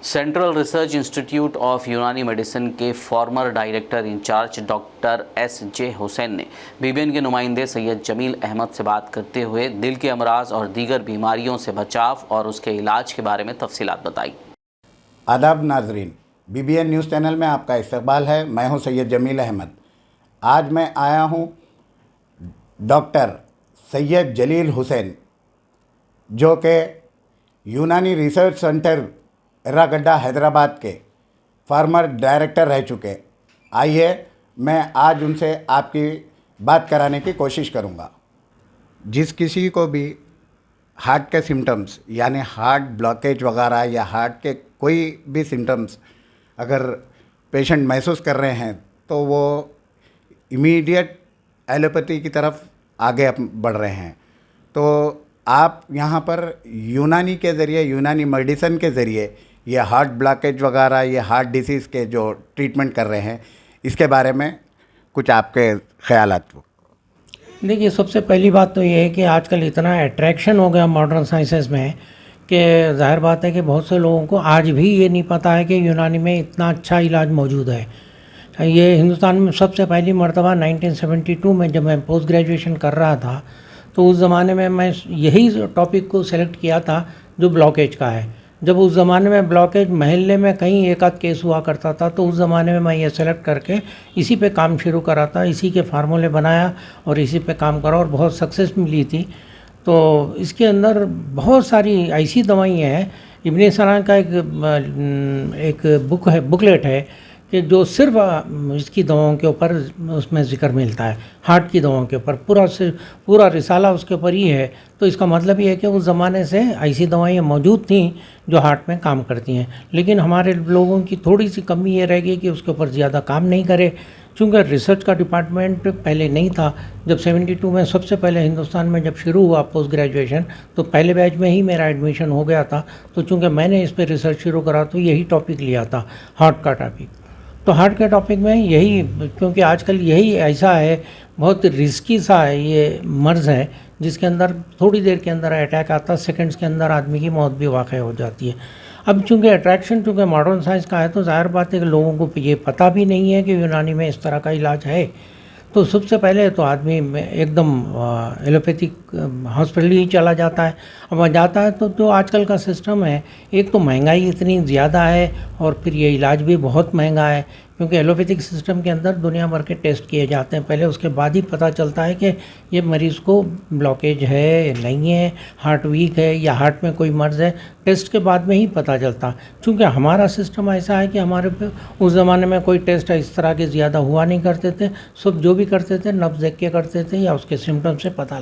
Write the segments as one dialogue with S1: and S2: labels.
S1: Central research institute of Unani medicine के former director incharge doctor S J. Hussain ने BBN के नुमाइंदे सैयद जमील अहमद से बात करते हुए दिल के अमराज और दीगर बीमारियों से बचाव और उसके इलाज के बारे में तफसीलात बताई।
S2: आदाब नाजरीन, बीबीएन न्यूज़ चैनल में आपका इस्तकबाल है। मैं हूं सैयद जमील अहमद। आज मैं आया हूं डॉक्टर सैयद जलील हुसैन, जो कि यूनानी रिसर्च सेंटर एर्रागड्डा हैदराबाद के फार्मर डायरेक्टर रह चुके। आइए मैं आज उनसे आपकी बात कराने की कोशिश करूंगा। जिस किसी को भी हार्ट के सिम्टम्स यानी हार्ट ब्लॉकेज वगैरह या हार्ट के कोई भी सिम्टम्स अगर पेशेंट महसूस कर रहे हैं तो वो इमीडिएट एलोपैथी की तरफ आगे बढ़ रहे हैं। तो आप यहाँ पर यूनानी के ज़रिए, यूनानी मेडिसिन के ज़रिए ये हार्ट ब्लॉकेज वगैरह, ये हार्ट डिसीज़ के जो ट्रीटमेंट कर रहे हैं, इसके बारे में कुछ आपके ख्यालात वो।
S3: देखिए, सबसे पहली बात तो ये है कि आजकल इतना अट्रैक्शन हो गया मॉडर्न साइंसेस में कि जाहिर बात है कि बहुत से लोगों को आज भी ये नहीं पता है कि यूनानी में इतना अच्छा इलाज मौजूद है। ये हिंदुस्तान में सबसे पहली मर्तबा 1972 में जब मैं पोस्ट ग्रेजुएशन कर रहा था तो उस ज़माने में मैं यही टॉपिक को सेलेक्ट किया था जो ब्लॉकेज का है। जब उस ज़माने में ब्लॉकेज महल्ले में कहीं एक आध केस हुआ करता था तो उस ज़माने में मैं ये सेलेक्ट करके इसी पे काम शुरू करा था, इसी के फार्मूले बनाया और इसी पे काम करा और बहुत सक्सेस मिली थी। तो इसके अंदर बहुत सारी ऐसी दवाइयाँ हैं। इब्ने सना का एक बुकलेट है कि जो सिर्फ इसकी दवाओं के ऊपर उसमें ज़िक्र मिलता है, हार्ट की दवाओं के ऊपर पूरा रिसाला उसके ऊपर ही है। तो इसका मतलब ये है कि उस ज़माने से ऐसी दवाइयाँ मौजूद थीं जो हार्ट में काम करती हैं, लेकिन हमारे लोगों की थोड़ी सी कमी ये रह गई कि उसके ऊपर ज़्यादा काम नहीं करे, चूँकि रिसर्च का डिपार्टमेंट पहले नहीं था। जब 72 में सबसे पहले हिंदुस्तान में जब शुरू हुआ पोस्ट ग्रेजुएशन तो पहले बैच में ही मेरा एडमिशन हो गया था। तो चूँकि मैंने इस पर रिसर्च शुरू करा तो यही टॉपिक लिया था, हार्ट का टॉपिक। तो हार्ट के टॉपिक में यही, क्योंकि आजकल यही ऐसा है, बहुत रिस्की सा है, ये मर्ज़ है जिसके अंदर थोड़ी देर के अंदर अटैक आता है, सेकंड्स के अंदर आदमी की मौत भी वाक़ हो जाती है। अब चूँकि अट्रैक्शन चूँकि मॉडर्न साइंस का है तो ज़ाहिर बात है कि लोगों को ये पता भी नहीं है कि यूनानी में इस तरह का इलाज है। तो सबसे पहले तो आदमी एकदम एलोपैथिक हॉस्पिटल ही चला जाता है। अब वहाँ जाता है तो जो आजकल का सिस्टम है, एक तो महंगाई इतनी ज़्यादा है और फिर ये इलाज भी बहुत महंगा है, क्योंकि एलोपैथिक सिस्टम के अंदर दुनिया भर के टेस्ट किए जाते हैं पहले, उसके बाद ही पता चलता है कि ये मरीज़ को ब्लॉकेज है नहीं है, हार्ट वीक है या हार्ट में कोई मर्ज़ है, टेस्ट के बाद में ही पता चलता। चूँकि हमारा सिस्टम ऐसा है कि हमारे पे उस ज़माने में कोई टेस्ट इस तरह के ज़्यादा हुआ नहीं करते थे। सब जो भी करते थे नब्ज़ देख के करते थे या उसके सिम्टम से पता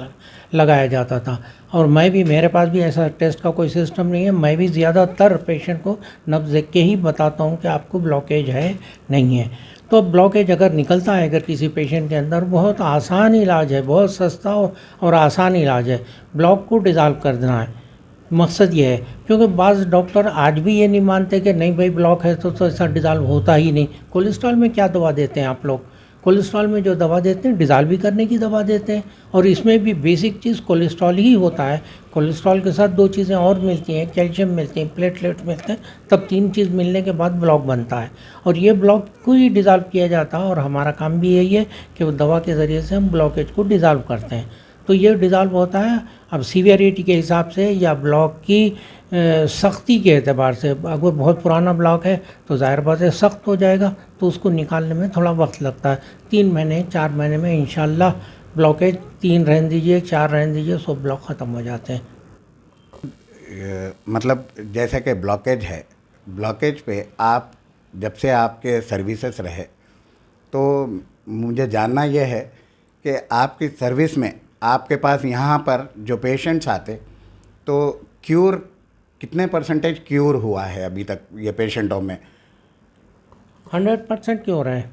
S3: लगाया जाता था। और मेरे पास भी ऐसा टेस्ट का कोई सिस्टम नहीं है। मैं भी ज़्यादातर पेशेंट को नब्ज़ देख के ही बताता हूँ कि आपको ब्लॉकेज है नहीं है। तो ब्लॉकेज अगर निकलता है अगर किसी पेशेंट के अंदर, बहुत आसान इलाज है, बहुत सस्ता और आसान इलाज है। ब्लॉक को डिज़ाल्व कर देना है, मकसद ये है। क्योंकि बाज़ डॉक्टर आज भी ये नहीं मानते कि नहीं भाई ब्लॉक है तो ऐसा डिज़ाल्व होता ही नहीं। कोलेस्ट्रॉल में क्या दवा देते हैं आप लोग? कोलेस्ट्रॉल में जो दवा देते हैं डिज़ाल्व भी करने की दवा देते हैं, और इसमें भी बेसिक चीज़ कोलेस्ट्रॉल ही होता है। कोलेस्ट्रॉल के साथ दो चीज़ें और मिलती हैं, कैल्शियम मिलती हैं, प्लेटलेट्स मिलते हैं, तब तीन चीज़ मिलने के बाद ब्लॉक बनता है और ये ब्लॉक को ही डिज़ाल्व किया जाता है। और हमारा काम भी यही है कि वो दवा के ज़रिए से हम ब्लॉकेज को डिज़ाल्व करते हैं। तो ये डिज़ाल्व होता है। अब सीवियरिटी के हिसाब से या ब्लॉक की सख्ती के एतबार से, अगर बहुत पुराना ब्लॉक है तो ज़ाहिर बात है सख्त हो जाएगा, तो उसको निकालने में थोड़ा वक्त लगता है। 3 महीने 4 महीने में इंशाल्लाह ब्लॉकेज 3 रहने दीजिए 4 रहने दीजिए, सब ब्लॉक ख़त्म हो जाते हैं।
S2: मतलब जैसे कि ब्लॉकेज है, ब्लॉकेज पे आप जब से आपके सर्विसेज रहे तो मुझे जानना यह है कि आपकी सर्विस में आपके पास यहाँ पर जो पेशेंट्स आते तो क्यूर कितने % क्यूर हुआ है अभी तक ये पेशेंटों में?
S3: 100% क्योर है।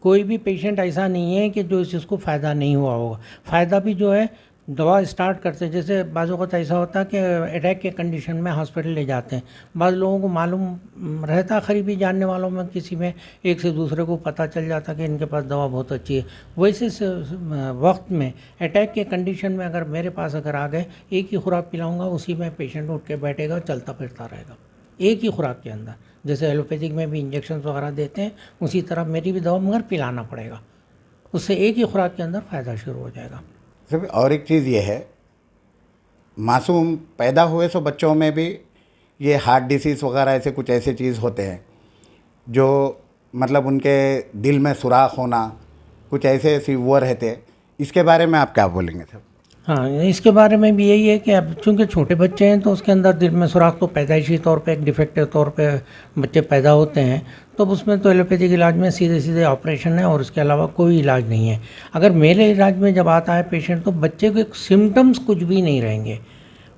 S3: कोई भी पेशेंट ऐसा नहीं है कि जो इस चीज़ को फ़ायदा नहीं हुआ होगा। फ़ायदा भी जो है दवा स्टार्ट करते, जैसे बाज़ वक़्त ऐसा होता है कि अटैक के कंडीशन में हॉस्पिटल ले जाते हैं। बाज़ लोगों को मालूम रहता, करीबी जानने वालों में किसी में एक से दूसरे को पता चल जाता कि इनके पास दवा बहुत अच्छी है। वैसे वक्त में अटैक के कंडीशन में अगर मेरे पास अगर आ गए, एक ही खुराक पिलाऊंगा, उसी में पेशेंट उठ के बैठेगा, चलता फिरता रहेगा। एक ही खुराक के अंदर। जैसे एलोपैथिक में भी इंजेक्शन वगैरह देते हैं, उसी तरह मेरी भी दवा मगर पिलाना पड़ेगा, उससे एक ही खुराक के अंदर फ़ायदा शुरू हो जाएगा।
S2: सर और एक चीज़ ये है, मासूम पैदा हुए सो बच्चों में भी ये हार्ट डिसीज़ वगैरह ऐसे कुछ ऐसे चीज़ होते हैं जो मतलब उनके दिल में सुराख होना, कुछ ऐसे ऐसी वो रहते हैं, इसके बारे में आप क्या बोलेंगे सर?
S3: हाँ, इसके बारे में भी यही है कि अब चूँकि छोटे बच्चे हैं तो उसके अंदर दिल में सुराख तो पैदाइशी तौर पे एक डिफेक्टिव तौर पे बच्चे पैदा होते हैं, तो उसमें तो एलोपैथिक इलाज में सीधे सीधे ऑपरेशन है और उसके अलावा कोई इलाज नहीं है। अगर मेरे इलाज में जब आता है पेशेंट तो बच्चे के सिम्टम्स कुछ भी नहीं रहेंगे।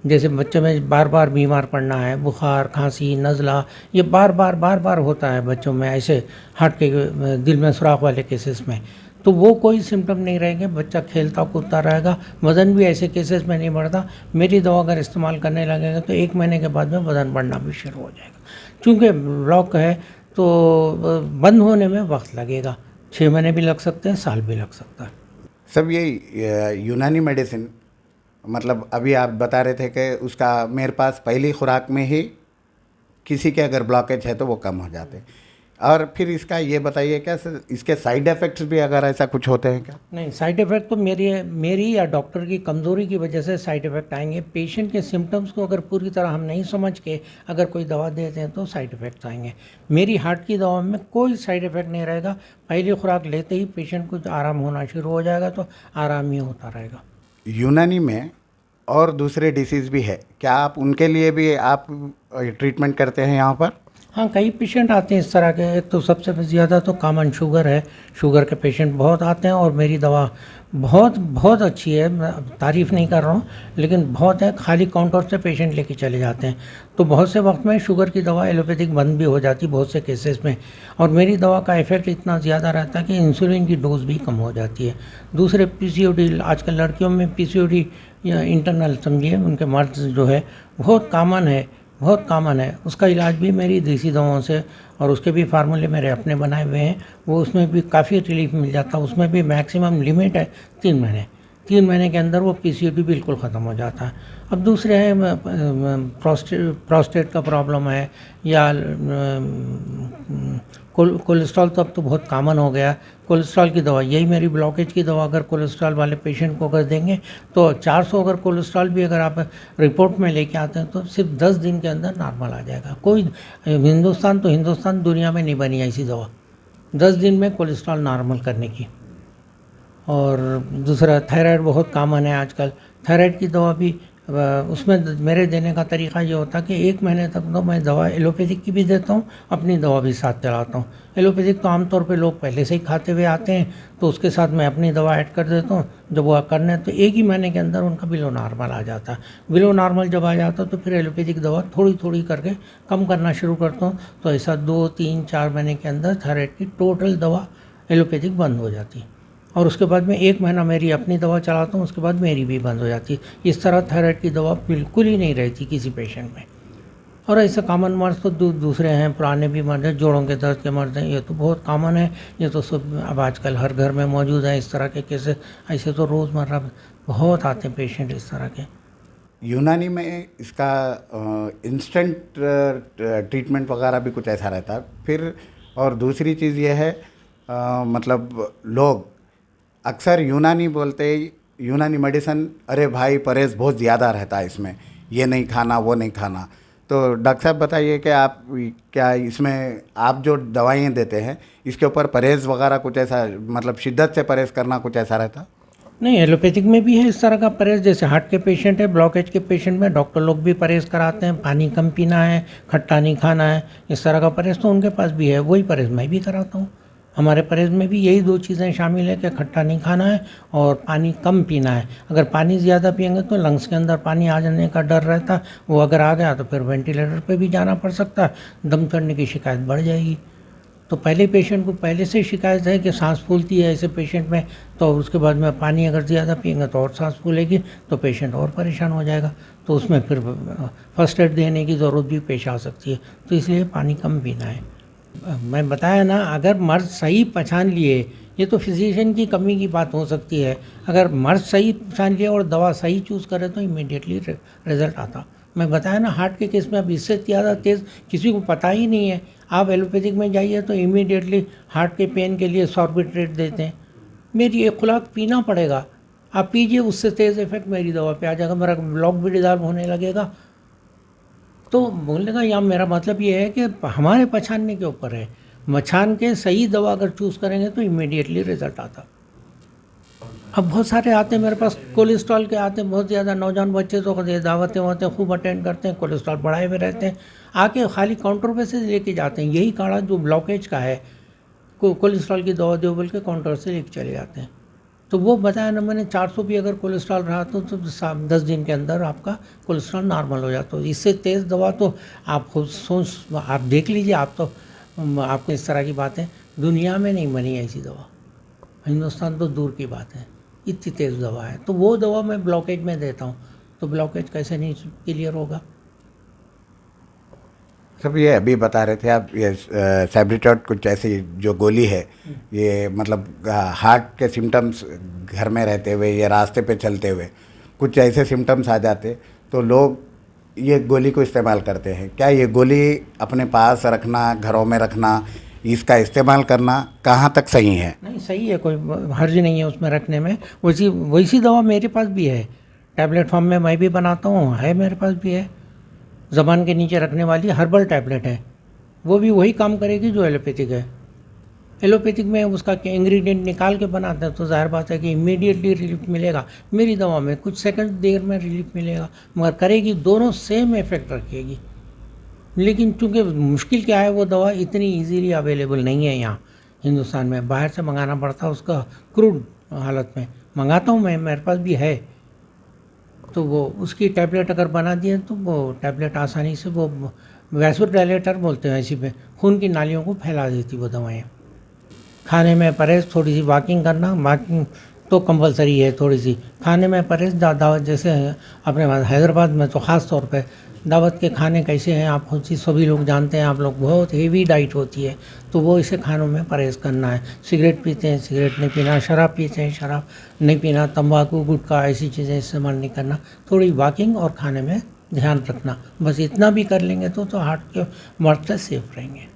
S3: जैसे बच्चे में बार बार बीमार पड़ना है, बुखार, खांसी, नज़ला, ये बार बार होता है बच्चों में, ऐसे हार्ट के दिल में सुराख वाले केसेस में, तो वो कोई सिम्टम नहीं रहेंगे, बच्चा खेलता कूदता रहेगा, वज़न भी ऐसे केसेस में नहीं बढ़ता। मेरी दवा अगर इस्तेमाल करने लगेगा तो 1 महीने के बाद में वज़न बढ़ना भी शुरू हो जाएगा। चूँकि ब्लॉक है तो बंद होने में वक्त लगेगा, 6 महीने भी लग सकते हैं, साल भी लग सकता है।
S2: सब ये यूनानी मेडिसिन, मतलब अभी आप बता रहे थे कि उसका मेरे पास पहली खुराक में ही किसी के अगर ब्लॉकेज है तो वो कम हो जाते हैं, और फिर इसका ये बताइए क्या इसके साइड इफ़ेक्ट्स भी अगर ऐसा कुछ होते हैं क्या?
S3: नहीं, साइड इफ़ेक्ट तो मेरी या डॉक्टर की कमज़ोरी की वजह से साइड इफ़ेक्ट आएंगे। पेशेंट के सिम्टम्स को अगर पूरी तरह हम नहीं समझ के अगर कोई दवा देते हैं तो साइड इफ़ेक्ट्स आएंगे। मेरी हार्ट की दवा में कोई साइड इफ़ेक्ट नहीं रहेगा। पहली खुराक लेते ही पेशेंट को आराम होना शुरू हो जाएगा, तो आराम ही होता रहेगा।
S2: यूनानी में और दूसरे डिसीज़ भी है क्या, आप उनके लिए भी आप ट्रीटमेंट करते हैं यहाँ पर?
S3: हाँ, कई पेशेंट आते हैं इस तरह के। एक तो सबसे ज़्यादा तो कॉमन शुगर है, शुगर के पेशेंट बहुत आते हैं और मेरी दवा बहुत अच्छी है, मैं तारीफ़ नहीं कर रहा हूँ, लेकिन बहुत है, खाली काउंटर से पेशेंट लेके चले जाते हैं। तो बहुत से वक्त में शुगर की दवा एलोपैथिक बंद भी हो जाती बहुत से केसेस में, और मेरी दवा का इफ़ेक्ट इतना ज़्यादा रहता है कि इंसुलिन की डोज भी कम हो जाती है। दूसरे पीसीओडी, आजकल लड़कियों में पीसीओडी या इंटरनल समझिए, उनके मर्ज जो है बहुत कॉमन है, उसका इलाज भी मेरी देसी दवाओं से, और उसके भी फार्मूले मेरे अपने बनाए हुए हैं, वो उसमें भी काफ़ी रिलीफ मिल जाता है। उसमें भी मैक्सिमम लिमिट है 3 महीने, 3 महीने के अंदर वो पीसीओडी बिल्कुल ख़त्म हो जाता है। अब दूसरे हैं प्रोस्टेट का प्रॉब्लम है, या कोलेस्ट्रॉल, तो अब तो बहुत कॉमन हो गया। कोलेस्ट्रॉल की दवा, यही मेरी ब्लॉकेज की दवा अगर कोलेस्ट्रॉल वाले पेशेंट को अगर देंगे तो 400 अगर कोलेस्ट्रॉल भी अगर आप रिपोर्ट में लेके आते हैं तो सिर्फ 10 दिन के अंदर नॉर्मल आ जाएगा। कोई हिंदुस्तान दुनिया में नहीं बनी ऐसी दवा 10 दिन में कोलेस्ट्रॉल नॉर्मल करने की। और दूसरा थायराइड बहुत कॉमन है आजकल, थायराइड की दवा भी उसमें मेरे देने का तरीका ये होता है कि 1 महीने तक तो मैं दवा एलोपैथिक की भी देता हूँ, अपनी दवा भी साथ चलाता हूँ। एलोपैथिक तो आमतौर पे लोग पहले से ही खाते हुए आते हैं, तो उसके साथ मैं अपनी दवा ऐड कर देता हूँ। जब वो करने तो 1 ही महीने के अंदर उनका बिलो नॉर्मल आ जाता है। बिलो नॉर्मल जब आ जाता है तो फिर एलोपैथिक दवा थोड़ी करके कम करना शुरू करता हूँ, तो ऐसा 2, 3, 4 महीने के अंदर थायराइड की टोटल दवा एलोपैथिक बंद हो जाती है। और उसके बाद में 1 महीना मेरी अपनी दवा चलाता हूँ, उसके बाद मेरी भी बंद हो जाती है। इस तरह थायराइड की दवा बिल्कुल ही नहीं रहती किसी पेशेंट में। और ऐसे कॉमन मर्ज तो दूसरे हैं, पुराने भी मर्ज हैं, जोड़ों के दर्द के मर्ज हैं, ये तो बहुत कॉमन है, ये तो सब अब आजकल हर घर में मौजूद है इस तरह के केसेस। ऐसे तो रोज़मर्रा बहुत आते हैं पेशेंट इस तरह के।
S2: यूनानी में इसका इंस्टेंट ट्रीटमेंट वगैरह भी कुछ ऐसा रहता है फिर? और दूसरी चीज़ ये है, मतलब लोग अक्सर यूनानी बोलते, यूनानी मेडिसिन, अरे भाई परहेज़ बहुत ज़्यादा रहता है इसमें, ये नहीं खाना वो नहीं खाना। तो डॉक्टर साहब बताइए कि आप क्या इसमें आप जो दवाइयाँ देते हैं इसके ऊपर परहेज़ वगैरह कुछ ऐसा, मतलब शिद्दत से परहेज़ करना कुछ ऐसा रहता?
S3: नहीं, एलोपैथिक में भी है इस तरह का परहेज़। जैसे हार्ट के पेशेंट है, ब्लॉकेज के पेशेंट में डॉक्टर लोग भी परहेज़ कराते हैं, पानी कम पीना है, खट्टा नहीं खाना है, इस तरह का परहेज़ तो उनके पास भी है, वही परहेज़ मैं भी कराता हूँ। हमारे परहेज़ में भी यही 2 चीज़ें शामिल है कि खट्टा नहीं खाना है और पानी कम पीना है। अगर पानी ज़्यादा पिएंगे तो लंग्स के अंदर पानी आ जाने का डर रहता है, वो अगर आ गया तो फिर वेंटिलेटर पे भी जाना पड़ सकता है, दम चढ़ने की शिकायत बढ़ जाएगी। तो पहले पेशेंट को पहले से शिकायत है कि सांस फूलती है ऐसे पेशेंट में, तो उसके बाद में पानी अगर ज़्यादा पिएंगे तो और सांस फूलेगी, तो पेशेंट और परेशान हो जाएगा, तो उसमें फिर फर्स्ट एड देने की ज़रूरत भी पेश आ सकती है। तो इसलिए पानी कम पीना है। मैं बताया ना, अगर मर्ज सही पहचान लिए, ये तो फिजिशियन की कमी की बात हो सकती है, अगर मर्ज सही पहचान लिए और दवा सही चूज़ करे तो इमीडिएटली रिजल्ट आता। मैं बताया ना, हार्ट के केस में अब इससे ज़्यादा तेज़ किसी को पता ही नहीं है। आप एलोपैथिक में जाइए तो इमीडिएटली हार्ट के पेन के लिए सॉर्बिट्रेट देते हैं। मेरी एक खुराक पीना पड़ेगा, आप पीजिए, उससे तेज़ इफेक्ट मेरी दवा पे आ जाएगा, मेरा ब्लॉक भी डिज़ॉल्व होने लगेगा। तो बोलने का या मेरा मतलब ये है कि हमारे पहचानने के ऊपर है। मछान के सही दवा अगर चूज़ करेंगे तो इमीडिएटली रिजल्ट आता। अब बहुत सारे आते हैं मेरे पास, कोलेस्ट्रॉल के आते हैं बहुत ज़्यादा, नौजवान बच्चे तो दावतें वावतें खूब अटेंड करते हैं, कोलेस्ट्रॉल बढ़ाए हुए रहते हैं, आके खाली काउंटर पे से लेके जाते हैं। यही काढ़ा जो ब्लॉकेज का है, कोलेस्ट्रॉल की दवा दो बोल के काउंटर से लेके चले जाते हैं। तो वो बताया ना मैंने, 400 भी अगर कोलेस्ट्रॉल रहा तो 10 दिन के अंदर आपका कोलेस्ट्रॉल नॉर्मल हो जाता है। इससे तेज़ दवा तो आप खुद सोच, आप देख लीजिए, आप तो आपको इस तरह की बातें दुनिया में नहीं बनी ऐसी दवा, हिंदुस्तान तो दूर की बात है, इतनी तेज़ दवा है। तो वो दवा मैं ब्लॉकेज में देता हूँ, तो ब्लॉकेज कैसे नहीं क्लियर होगा।
S2: सब ये अभी बता रहे थे आप, ये सैब्रिटॉट कुछ ऐसी जो गोली है, ये मतलब हार्ट के सिम्टम्स घर में रहते हुए या रास्ते पे चलते हुए कुछ ऐसे सिम्टम्स आ जाते तो लोग ये गोली को इस्तेमाल करते हैं। क्या ये गोली अपने पास रखना, घरों में रखना, इसका इस्तेमाल करना कहाँ तक सही है?
S3: नहीं, सही है, कोई हर्ज नहीं है उसमें रखने में। वैसी दवा मेरे पास भी है, टैबलेट फॉर्म में मैं भी बनाता हूँ, है मेरे पास भी है। ज़बान के नीचे रखने वाली हर्बल टैबलेट है, वो भी वही काम करेगी जो एलोपैथिक है। एलोपैथिक में उसका इंग्रेडिएंट निकाल के बनाते हैं तो जाहिर बात है कि इमीडिएटली रिलीफ मिलेगा। मेरी दवा में कुछ सेकंड देर में रिलीफ मिलेगा, मगर करेगी दोनों सेम इफेक्ट रखेगी। लेकिन चूँकि मुश्किल क्या है, वो दवा इतनी इजीली अवेलेबल नहीं है यहाँ हिंदुस्तान में, बाहर से मंगाना पड़ता है, उसका क्रूड हालत में मंगाता हूँ मैं, मेरे पास भी है। तो वो उसकी टैबलेट अगर बना दिए तो वो टैबलेट आसानी से, वो वैसोडायलेटर बोलते हैं, ऐसी पे खून की नालियों को फैला देती वो दवाएँ। खाने में परहेज़, थोड़ी सी वॉकिंग करना, वॉकिंग तो कंपलसरी है थोड़ी सी। खाने में परहेज़, दावत जैसे अपने हैदराबाद में तो ख़ास तौर पे दावत के खाने कैसे हैं आप खुद ही सभी लोग जानते हैं, आप लोग बहुत हेवी डाइट होती है, तो वो इसे खानों में परहेज़ करना है। सिगरेट पीते हैं, सिगरेट नहीं पीना, शराब पीते हैं, शराब नहीं पीना, तंबाकू गुटखा ऐसी चीज़ें इस्तेमाल नहीं करना, थोड़ी वॉकिंग और खाने में ध्यान रखना, बस इतना भी कर लेंगे तो हार्ट के मर्ज से सेफ रहेंगे।